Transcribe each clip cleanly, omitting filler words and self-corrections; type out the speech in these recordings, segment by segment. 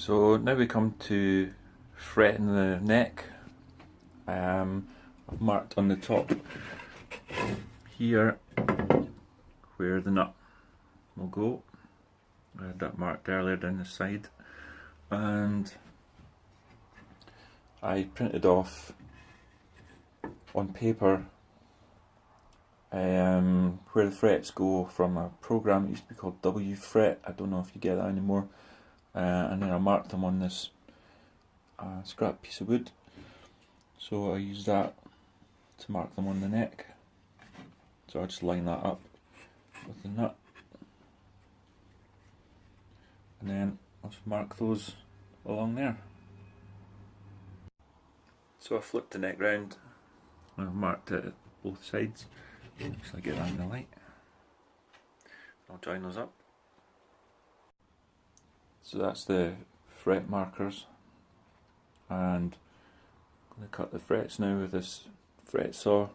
So now we come to fretting the neck. I've marked on the top here where the nut will go. I had that marked earlier down the side, and I printed off on paper where the frets go from a program that used to be called W fret. I don't know if you get that anymore. And then I marked them on this scrap piece of wood. So I used that to mark them on the neck. So I just line that up with the nut, and then I'll just mark those along there. So I flipped the neck round and I've marked it at both sides, so I get that in the light. I'll join those up. So that's the fret markers, and I'm going to cut the frets now with this fret saw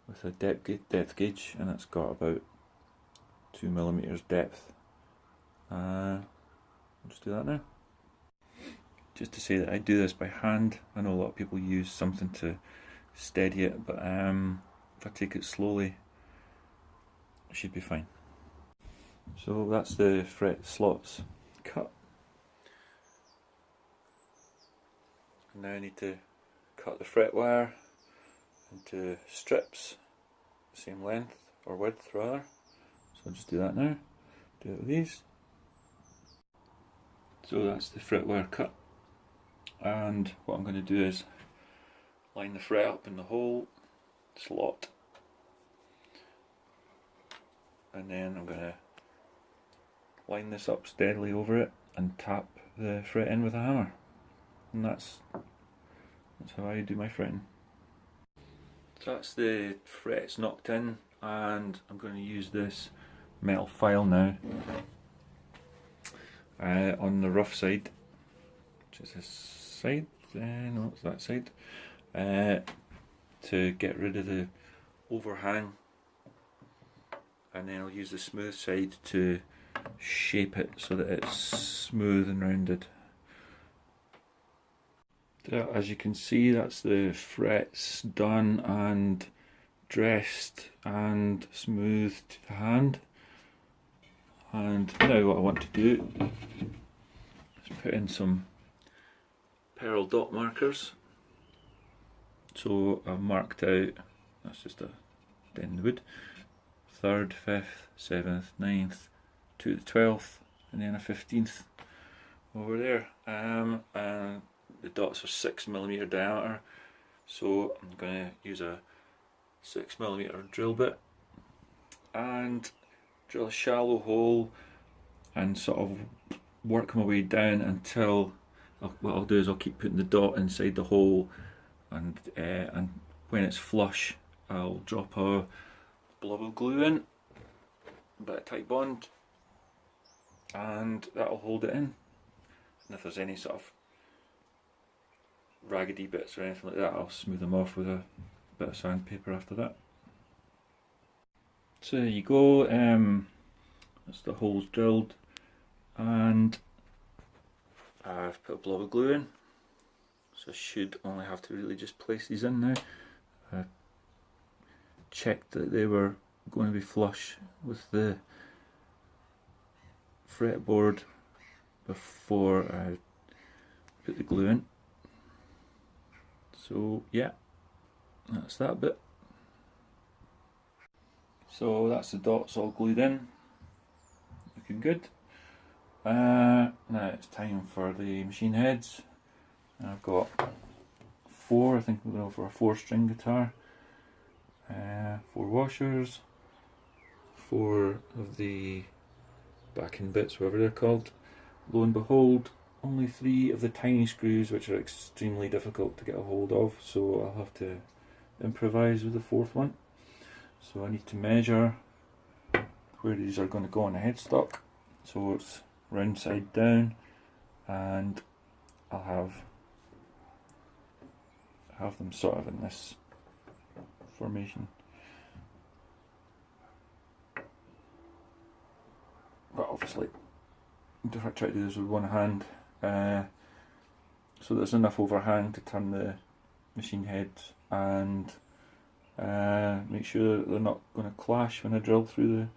with a depth gauge, and it's got about 2mm depth. I'll just do that now. Just to say that I do this by hand. I know a lot of people use something to steady it, but if I take it slowly, it should be fine. So that's the fret slots cut. And now I need to cut the fret wire into strips, same length or width rather. So I'll just do that now. Do it with these. So that's the fret wire cut, and what I'm going to do is line the fret up in the hole slot, and then I'm going to line this up steadily over it and tap the fret in with a hammer, and that's how I do my fretting. So that's the frets knocked in, and I'm going to use this metal file now on the rough side, which is this side, no it's that side, to get rid of the overhang, and then I'll use the smooth side to shape it so that it's smooth and rounded. So as you can see, that's the frets done and dressed and smoothed to the hand. And now what I want to do is put in some pearl dot markers. So I've marked out, that's just a dent in the wood, 3rd, 5th, 7th, 9th to the 12th, and then a 15th over there. And the dots are 6mm diameter, so I'm going to use a 6mm drill bit and drill a shallow hole and sort of work my way down until what I'll do is I'll keep putting the dot inside the hole, and when it's flush I'll drop a blob of glue in, a bit of tight bond, and that'll hold it in. And if there's any sort of raggedy bits or anything like that, I'll smooth them off with a bit of sandpaper after that. So there you go, that's the holes drilled, and I've put a blob of glue in, so I should only have to really just place these in now. I checked that they were going to be flush with the fretboard before I put the glue in. So yeah, that's that bit. So that's the dots all glued in, looking good. Now it's time for the machine heads. I've got 4, I think we're going for a 4-string guitar, 4 washers, 4 of the backing bits, whatever they're called. Lo and behold, only 3 of the tiny screws, which are extremely difficult to get a hold of, so I'll have to improvise with the 4th one. So I need to measure where these are going to go on the headstock. So it's round side down, and I'll have them sort of in this formation. But obviously, if I try to do this with one hand, so there's enough overhang to turn the machine heads, and make sure that they're not going to clash when I drill through the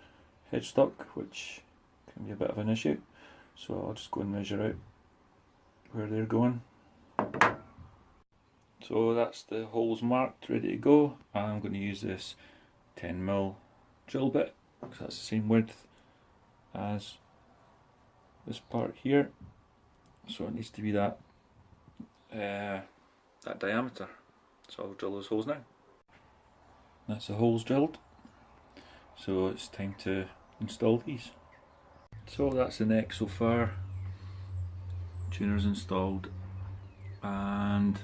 headstock, which can be a bit of an issue. So I'll just go and measure out where they're going. So that's the holes marked, ready to go. I'm going to use this 10mm drill bit, because that's the same width as this part here. So it needs to be that diameter. So I'll drill those holes now. That's the holes drilled. So it's time to install these. So that's the neck so far. Tuner's installed, and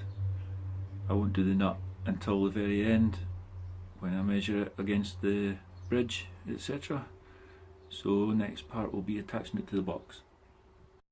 I won't do the nut until the very end when I measure it against the bridge, etc. So next part will be attaching it to the box.